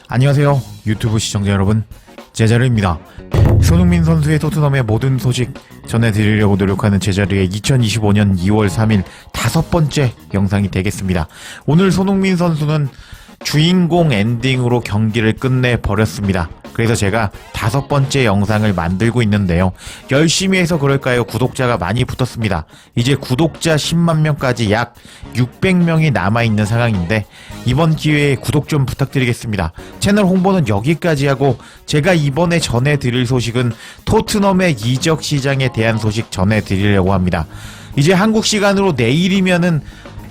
안녕하세요 유튜브 시청자 여러분, 제자르입니다. 손흥민 선수의 토트넘의 모든 소식 전해드리려고 노력하는 제자르의 2025년 2월 3일 5번째 영상이 되겠습니다. 오늘 손흥민 선수는 주인공 엔딩으로 경기를 끝내버렸습니다. 그래서 제가 5번째 영상을 만들고 있는데요. 열심히 해서 그럴까요? 구독자가 많이 붙었습니다. 이제 구독자 10만 명까지 약 600명이 남아있는 상황인데 이번 기회에 구독 좀 부탁드리겠습니다. 채널 홍보는 여기까지 하고 제가 이번에 전해드릴 소식은 토트넘의 이적 시장에 대한 소식 전해드리려고 합니다. 이제 한국 시간으로 내일이면은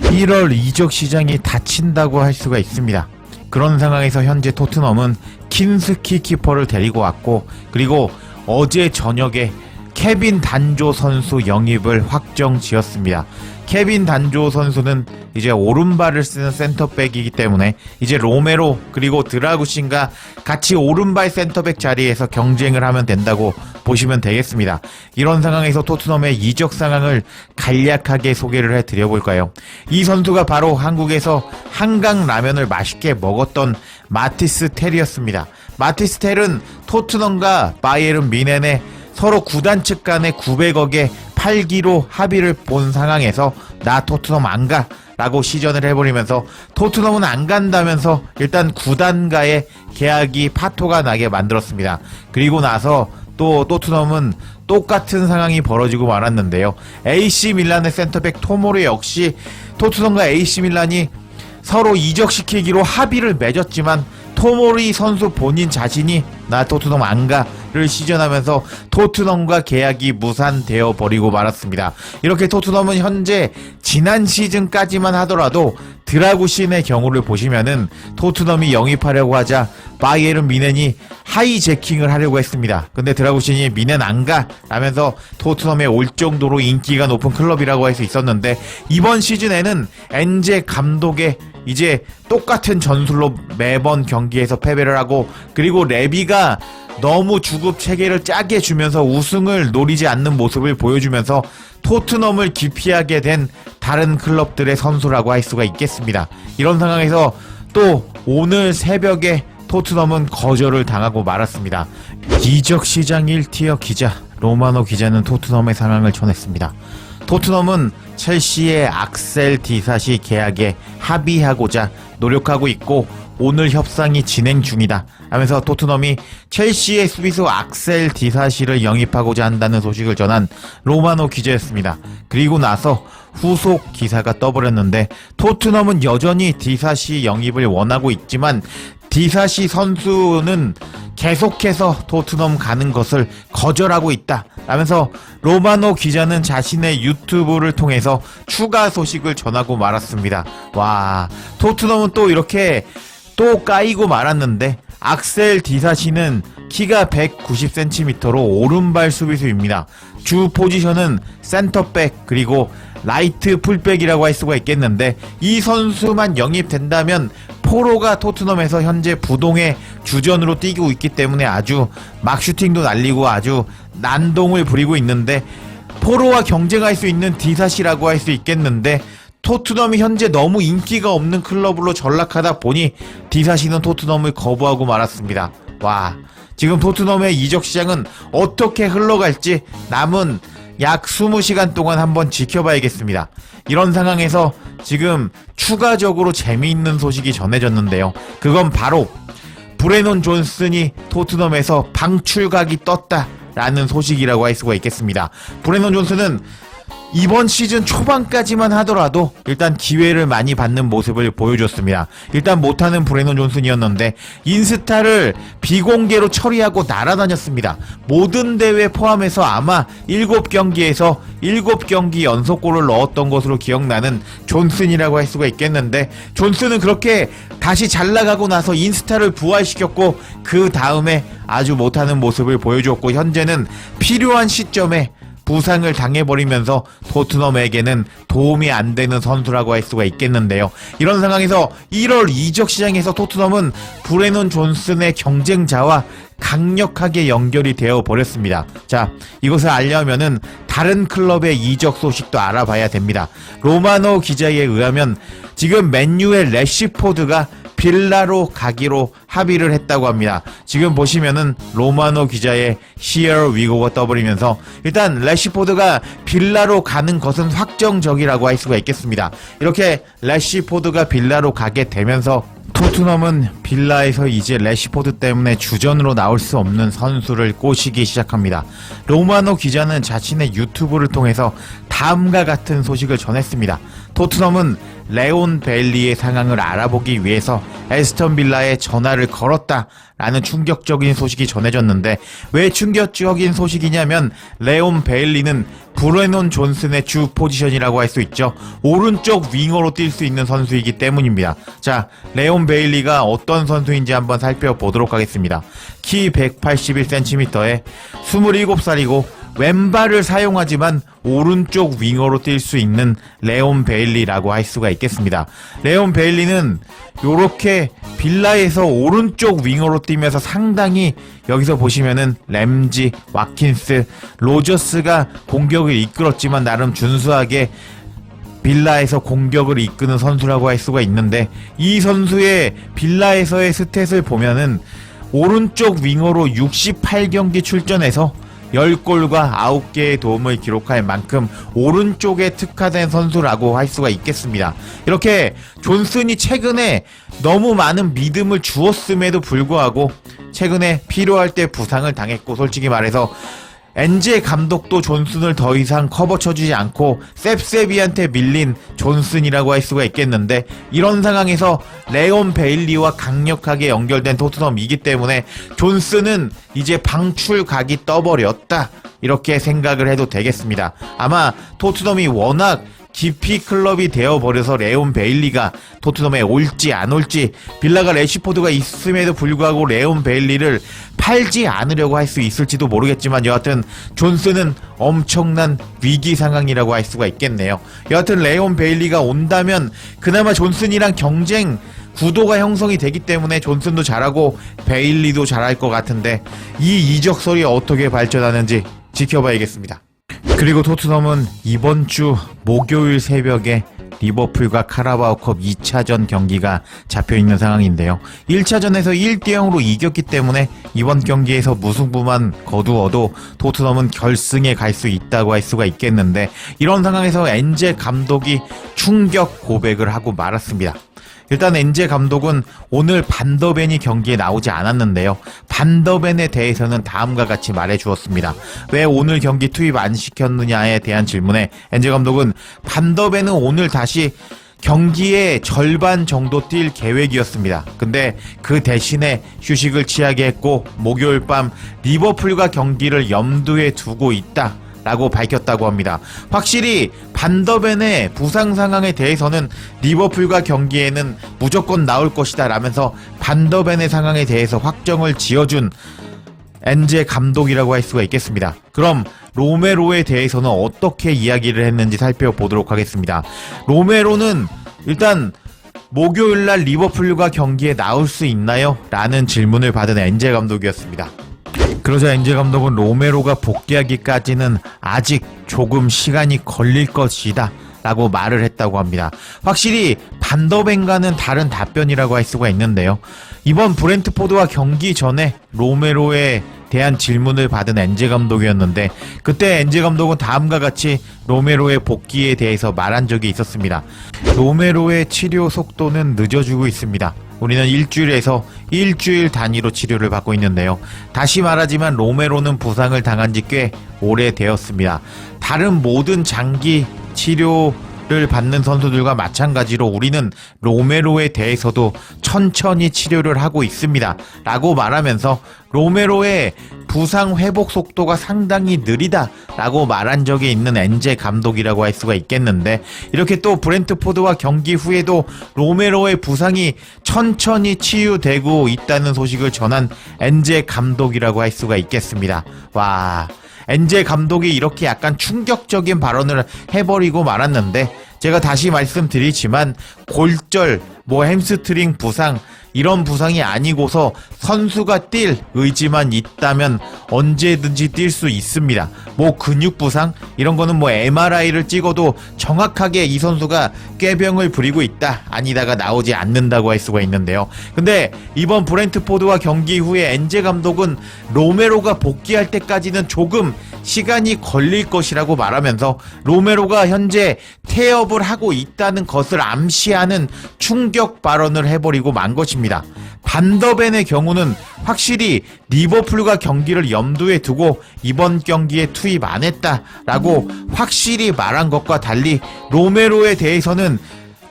1월 이적 시장이 닫힌다고 할 수가 있습니다. 그런 상황에서 현재 토트넘은 킨스키 키퍼를 데리고 왔고, 그리고 어제 저녁에 케빈 단조 선수 영입을 확정 지었습니다. 케빈 단조 선수는 이제 오른발을 쓰는 센터백이기 때문에 이제 로메로 그리고 드라구신과 같이 오른발 센터백 자리에서 경쟁을 하면 된다고 보시면 되겠습니다. 이런 상황에서 토트넘의 이적 상황을 간략하게 소개를 해드려볼까요? 이 선수가 바로 한국에서 한강 라면을 맛있게 먹었던 마티스 텔이었습니다. 마티스 텔은 토트넘과 바이에른 뮌헨의 서로 구단 측 간에 900억에 팔기로 합의를 본 상황에서 나 토트넘 안 가 라고 시전을 해버리면서 토트넘은 안 간다면서 일단 구단과의 계약이 파토가 나게 만들었습니다. 그리고 나서 또 토트넘은 똑같은 상황이 벌어지고 말았는데요. AC 밀란의 센터백 토모르 역시 토트넘과 AC 밀란이 서로 이적시키기로 합의를 맺었지만 토모리 선수 본인 자신이 나 토트넘 안 가를 시전하면서 토트넘과 계약이 무산되어 버리고 말았습니다. 이렇게 토트넘은 현재 지난 시즌까지만 하더라도 드라구신의 경우를 보시면은 토트넘이 영입하려고 하자 바이에른 뮌헨이 하이제킹을 하려고 했습니다. 근데 드라구신이 뮌헨 안 가 라면서 토트넘에 올 정도로 인기가 높은 클럽이라고 할 수 있었는데, 이번 시즌에는 엔제 감독의 이제 똑같은 전술로 매번 경기에서 패배를 하고, 그리고 레비가 너무 주급 체계를 짜게 주면서 우승을 노리지 않는 모습을 보여주면서 토트넘을 기피하게 된 다른 클럽들의 선수라고 할 수가 있겠습니다. 이런 상황에서 또 오늘 새벽에 토트넘은 거절을 당하고 말았습니다. 이적 시장 1티어 기자 로마노 기자는 토트넘의 상황을 전했습니다. 토트넘은 첼시의 악셀 디사시 계약에 합의하고자 노력하고 있고 오늘 협상이 진행 중이다 하면서 토트넘이 첼시의 수비수 악셀 디사시를 영입하고자 한다는 소식을 전한 로마노 기자였습니다. 그리고 나서 후속 기사가 떠버렸는데, 토트넘은 여전히 디사시 영입을 원하고 있지만 디사시 선수는 계속해서 토트넘 가는 것을 거절하고 있다 라면서 로마노 기자는 자신의 유튜브를 통해서 추가 소식을 전하고 말았습니다. 와, 토트넘은 또 이렇게 또 까이고 말았는데, 악셀 디사시는 키가 190cm로 오른발 수비수입니다. 주 포지션은 센터백 그리고 라이트 풀백이라고 할 수가 있겠는데, 이 선수만 영입된다면 포로가 토트넘에서 현재 부동의 주전으로 뛰고 있기 때문에 아주 막 슈팅도 날리고 아주 난동을 부리고 있는데, 포로와 경쟁할 수 있는 디사시라고 할 수 있겠는데, 토트넘이 현재 너무 인기가 없는 클럽으로 전락하다 보니 디사시는 토트넘을 거부하고 말았습니다. 와, 지금 토트넘의 이적 시장은 어떻게 흘러갈지 남은 약 20시간 동안 한번 지켜봐야겠습니다. 이런 상황에서 지금 추가적으로 재미있는 소식이 전해졌는데요. 그건 바로 브레논 존슨이 토트넘에서 방출각이 떴다라는 소식이라고 할 수가 있겠습니다. 브레논 존슨은 이번 시즌 초반까지만 하더라도 일단 기회를 많이 받는 모습을 보여줬습니다. 일단 못하는 브레논 존슨이었는데 인스타를 비공개로 처리하고 날아다녔습니다. 모든 대회 포함해서 아마 7경기에서 7경기 연속골을 넣었던 것으로 기억나는 존슨이라고 할 수가 있겠는데, 존슨은 그렇게 다시 잘 나가고 나서 인스타를 부활시켰고 그 다음에 아주 못하는 모습을 보여줬고, 현재는 필요한 시점에 부상을 당해버리면서 토트넘에게는 도움이 안 되는 선수라고 할 수가 있겠는데요. 이런 상황에서 1월 이적 시장에서 토트넘은 브레논 존슨의 경쟁자와 강력하게 연결이 되어 버렸습니다. 자, 이것을 알려면은 다른 클럽의 이적 소식도 알아봐야 됩니다. 로마노 기자에 의하면 지금 맨유의 래시포드가 빌라로 가기로 합의를 했다고 합니다. 지금 보시면은 로마노 기자의 시어 위고가 떠버리면서 일단 래시포드가 빌라로 가는 것은 확정적이라고 할 수가 있겠습니다. 이렇게 래시포드가 빌라로 가게 되면서 토트넘은 빌라에서 이제 래시포드 때문에 주전으로 나올 수 없는 선수를 꼬시기 시작합니다. 로마노 기자는 자신의 유튜브를 통해서 다음과 같은 소식을 전했습니다. 토트넘은 레온 베일리의 상황을 알아보기 위해서 에스턴 빌라에 전화를 걸었다라는 충격적인 소식이 전해졌는데, 왜 충격적인 소식이냐면 레온 베일리는 브레논 존슨의 주 포지션이라고 할 수 있죠. 오른쪽 윙어로 뛸 수 있는 선수이기 때문입니다. 자, 레온 베일리가 어떤 선수인지 한번 살펴보도록 하겠습니다. 키 181cm에 27살이고 왼발을 사용하지만 오른쪽 윙어로 뛸 수 있는 레온 베일리라고 할 수가 있겠습니다. 레온 베일리는 요렇게 빌라에서 오른쪽 윙어로 뛰면서 상당히, 여기서 보시면은 램지, 와킨스, 로저스가 공격을 이끌었지만 나름 준수하게 빌라에서 공격을 이끄는 선수라고 할 수가 있는데, 이 선수의 빌라에서의 스탯을 보면은 오른쪽 윙어로 68경기 출전해서 10골과 9개의 도움을 기록할 만큼 오른쪽에 특화된 선수라고 할 수가 있겠습니다. 이렇게 존슨이 최근에 너무 많은 믿음을 주었음에도 불구하고 최근에 필요할 때 부상을 당했고, 솔직히 말해서 엔제 감독도 존슨을 더 이상 커버 쳐주지 않고 셉세비한테 밀린 존슨이라고 할 수가 있겠는데, 이런 상황에서 레온 베일리와 강력하게 연결된 토트넘이기 때문에 존슨은 이제 방출각이 떠버렸다, 이렇게 생각을 해도 되겠습니다. 아마 토트넘이 워낙 깊이 클럽이 되어버려서 레온 베일리가 토트넘에 올지 안 올지, 빌라가 래시포드가 있음에도 불구하고 레온 베일리를 팔지 않으려고 할 수 있을지도 모르겠지만, 여하튼 존슨은 엄청난 위기 상황이라고 할 수가 있겠네요. 여하튼 레온 베일리가 온다면 그나마 존슨이랑 경쟁 구도가 형성이 되기 때문에 존슨도 잘하고 베일리도 잘할 것 같은데, 이 이적설이 어떻게 발전하는지 지켜봐야겠습니다. 그리고 토트넘은 이번 주 목요일 새벽에 리버풀과 카라바오컵 2차전 경기가 잡혀있는 상황인데요. 1차전에서 1대0으로 이겼기 때문에 이번 경기에서 무승부만 거두어도 토트넘은 결승에 갈 수 있다고 할 수가 있겠는데, 이런 상황에서 엔제 감독이 충격 고백을 하고 말았습니다. 일단 엔제 감독은 오늘 반더벤이 경기에 나오지 않았는데요. 반더벤에 대해서는 다음과 같이 말해주었습니다. 왜 오늘 경기 투입 안 시켰느냐에 대한 질문에 엔제 감독은 반더벤은 오늘 다시 경기의 절반 정도 뛸 계획이었습니다. 근데 그 대신에 휴식을 취하게 했고 목요일 밤 리버풀과 경기를 염두에 두고 있다 라고 밝혔다고 합니다. 확실히 반더벤의 부상 상황에 대해서는 리버풀과 경기에는 무조건 나올 것이다 라면서 반더벤의 상황에 대해서 확정을 지어준 엔제 감독이라고 할 수가 있겠습니다. 그럼 로메로에 대해서는 어떻게 이야기를 했는지 살펴보도록 하겠습니다. 로메로는 일단 목요일날 리버풀과 경기에 나올 수 있나요? 라는 질문을 받은 엔제 감독이었습니다. 그러자 엔제 감독은 로메로가 복귀하기까지는 아직 조금 시간이 걸릴 것이다 라고 말을 했다고 합니다. 확실히 반더벤과는 다른 답변이라고 할 수가 있는데요. 이번 브렌트포드와 경기 전에 로메로에 대한 질문을 받은 엔제 감독이었는데, 그때 엔제 감독은 다음과 같이 로메로의 복귀에 대해서 말한 적이 있었습니다. 로메로의 치료 속도는 늦어지고 있습니다. 우리는 일주일에서 일주일 단위로 치료를 받고 있는데요. 다시 말하지만 로메로는 부상을 당한 지 꽤 오래되었습니다. 다른 모든 장기 치료를 받는 선수들과 마찬가지로 우리는 로메로에 대해서도 천천히 치료를 하고 있습니다 라고 말하면서 로메로의 부상 회복 속도가 상당히 느리다 라고 말한 적이 있는 엔제 감독이라고 할 수가 있겠는데, 이렇게 또 브렌트포드와 경기 후에도 로메로의 부상이 천천히 치유되고 있다는 소식을 전한 엔제 감독이라고 할 수가 있겠습니다. 와, 엔제 감독이 이렇게 약간 충격적인 발언을 해버리고 말았는데, 제가 다시 말씀드리지만 골절, 햄스트링 부상 이런 부상이 아니고서 선수가 뛸 의지만 있다면 언제든지 뛸 수 있습니다. 근육 부상 이런 거는 MRI를 찍어도 정확하게 이 선수가 꾀병을 부리고 있다 아니다가 나오지 않는다고 할 수가 있는데요. 근데 이번 브렌트포드와 경기 후에 엔제 감독은 로메로가 복귀할 때까지는 조금 시간이 걸릴 것이라고 말하면서 로메로가 현재 태업을 하고 있다는 것을 암시하는 충격 발언을 해버리고 만 것입니다. 반더벤의 경우는 확실히 리버풀과 경기를 염두에 두고 이번 경기에 투입 안 했다라고 확실히 말한 것과 달리 로메로에 대해서는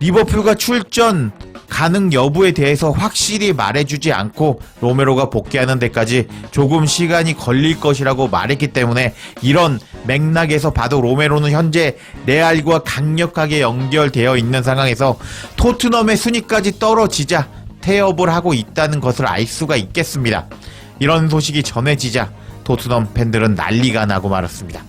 리버풀과 출전 가능 여부에 대해서 확실히 말해주지 않고 로메로가 복귀하는 데까지 조금 시간이 걸릴 것이라고 말했기 때문에 이런 맥락에서 봐도 로메로는 현재 레알과 강력하게 연결되어 있는 상황에서 토트넘의 순위까지 떨어지자 태업을 하고 있다는 것을 알 수가 있겠습니다. 이런 소식이 전해지자 토트넘 팬들은 난리가 나고 말았습니다.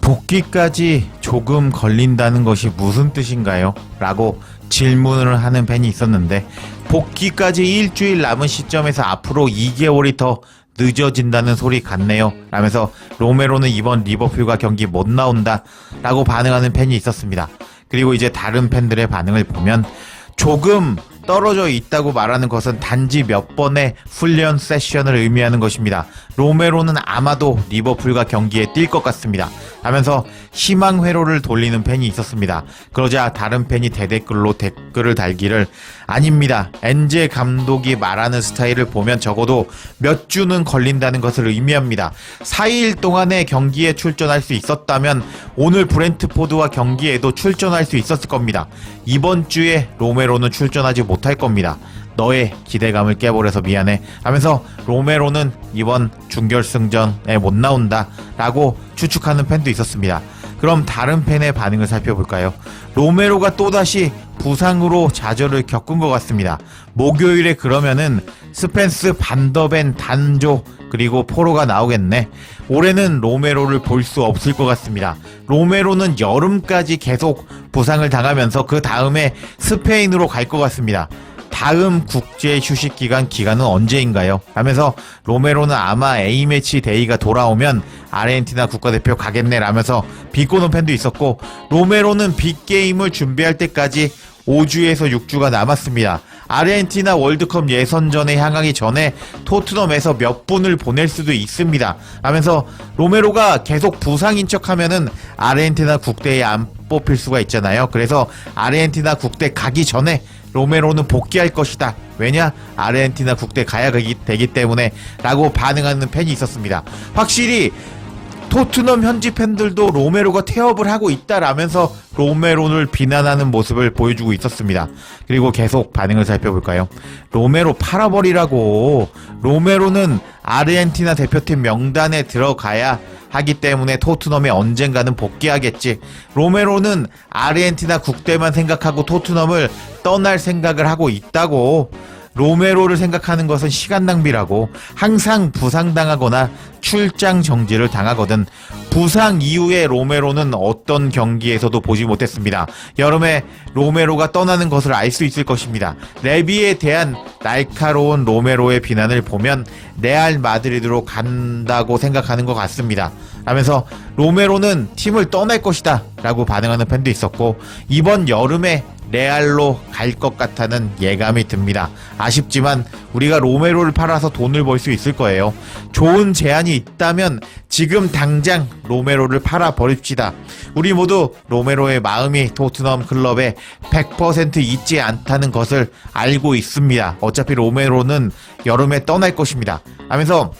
복귀까지 조금 걸린다는 것이 무슨 뜻인가요? 라고 질문을 하는 팬이 있었는데 복귀까지 일주일 남은 시점에서 앞으로 2개월이 더 늦어진다는 소리 같네요 라면서 로메로는 이번 리버풀과 경기 못 나온다 라고 반응하는 팬이 있었습니다. 그리고 이제 다른 팬들의 반응을 보면 조금 떨어져 있다고 말하는 것은 단지 몇 번의 훈련 세션을 의미하는 것입니다. 로메로는 아마도 리버풀과 경기에 뛸 것 같습니다 하면서 희망 회로를 돌리는 팬이 있었습니다. 그러자 다른 팬이 대댓글로 댓글을 달기를 아닙니다. 엔제 감독이 말하는 스타일을 보면 적어도 몇 주는 걸린다는 것을 의미합니다. 4일 동안의 경기에 출전할 수 있었다면 오늘 브렌트포드와 경기에도 출전할 수 있었을 겁니다. 이번 주에 로메로는 출전하지 못할 겁니다. 너의 기대감을 깨버려서 미안해 하면서 로메로는 이번 준결승전에 못 나온다 라고 추측하는 팬도 있었습니다. 그럼 다른 팬의 반응을 살펴볼까요? 로메로가 또다시 부상으로 좌절을 겪은 것 같습니다. 목요일에 그러면은 스펜스, 반더벤, 단조 그리고 포로가 나오겠네. 올해는 로메로를 볼 수 없을 것 같습니다. 로메로는 여름까지 계속 부상을 당하면서 그 다음에 스페인으로 갈 것 같습니다. 다음 국제 휴식 기간은 언제인가요? 하면서 로메로는 아마 A매치 데이가 돌아오면 아르헨티나 국가대표 가겠네 라면서 비꼬는 팬도 있었고 로메로는 빅게임을 준비할 때까지 5주에서 6주가 남았습니다. 아르헨티나 월드컵 예선전에 향하기 전에 토트넘에서 몇 분을 보낼 수도 있습니다 하면서 로메로가 계속 부상인 척하면은 아르헨티나 국대에 안 뽑힐 수가 있잖아요. 그래서 아르헨티나 국대 가기 전에 로메로는 복귀할 것이다. 왜냐? 아르헨티나 국대 가야 되기 때문에 라고 반응하는 팬이 있었습니다. 확실히 토트넘 현지 팬들도 로메로가 태업을 하고 있다라면서 로메로를 비난하는 모습을 보여주고 있었습니다. 그리고 계속 반응을 살펴볼까요? 로메로 팔아버리라고. 로메로는 아르헨티나 대표팀 명단에 들어가야 하기 때문에 토트넘에 언젠가는 복귀하겠지. 로메로는 아르헨티나 국대만 생각하고 토트넘을 떠날 생각을 하고 있다고. 로메로를 생각하는 것은 시간 낭비라고. 항상 부상당하거나 출장 정지를 당하거든. 부상 이후에 로메로는 어떤 경기에서도 보지 못했습니다. 여름에 로메로가 떠나는 것을 알 수 있을 것입니다. 레비에 대한 날카로운 로메로의 비난을 보면 레알 마드리드로 간다고 생각하는 것 같습니다 하면서 로메로는 팀을 떠날 것이다 라고 반응하는 팬도 있었고 이번 여름에 레알로 갈 것 같다는 예감이 듭니다. 아쉽지만 우리가 로메로를 팔아서 돈을 벌 수 있을 거예요. 좋은 제안이 있다면 지금 당장 로메로를 팔아 버립시다. 우리 모두 로메로의 마음이 토트넘 클럽에 100% 있지 않다는 것을 알고 있습니다. 어차피 로메로는 여름에 떠날 것입니다 하면서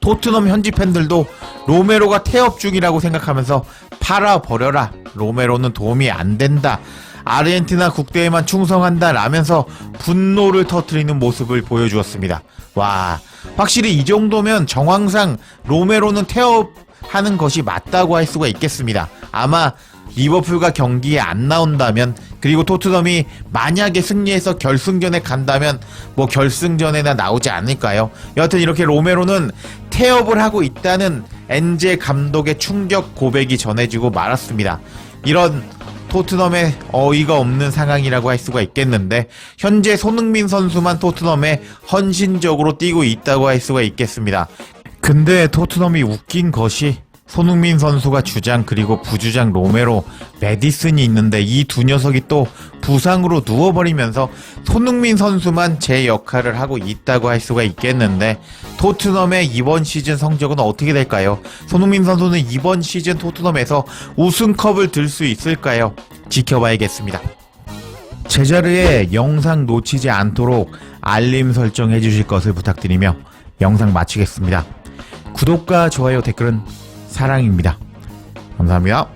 토트넘 현지 팬들도 로메로가 태업 중이라고 생각하면서 팔아버려라. 로메로는 도움이 안 된다. 아르헨티나 국대에만 충성한다 라면서 분노를 터뜨리는 모습을 보여주었습니다. 와, 확실히 이 정도면 정황상 로메로는 태업하는 것이 맞다고 할 수가 있겠습니다. 아마 리버풀과 경기에 안 나온다면 그리고 토트넘이 만약에 승리해서 결승전에 간다면 결승전에나 나오지 않을까요? 여하튼 이렇게 로메로는 태업을 하고 있다는 엔제 감독의 충격 고백이 전해지고 말았습니다. 이런 토트넘의 어이가 없는 상황이라고 할 수가 있겠는데, 현재 손흥민 선수만 토트넘에 헌신적으로 뛰고 있다고 할 수가 있겠습니다. 근데 토트넘이 웃긴 것이 손흥민 선수가 주장 그리고 부주장 로메로, 메디슨이 있는데 이 두 녀석이 또 부상으로 누워버리면서 손흥민 선수만 제 역할을 하고 있다고 할 수가 있겠는데, 토트넘의 이번 시즌 성적은 어떻게 될까요? 손흥민 선수는 이번 시즌 토트넘에서 우승컵을 들 수 있을까요? 지켜봐야겠습니다. 제자리에 영상 놓치지 않도록 알림 설정해 주실 것을 부탁드리며 영상 마치겠습니다. 구독과 좋아요, 댓글은 사랑입니다. 감사합니다.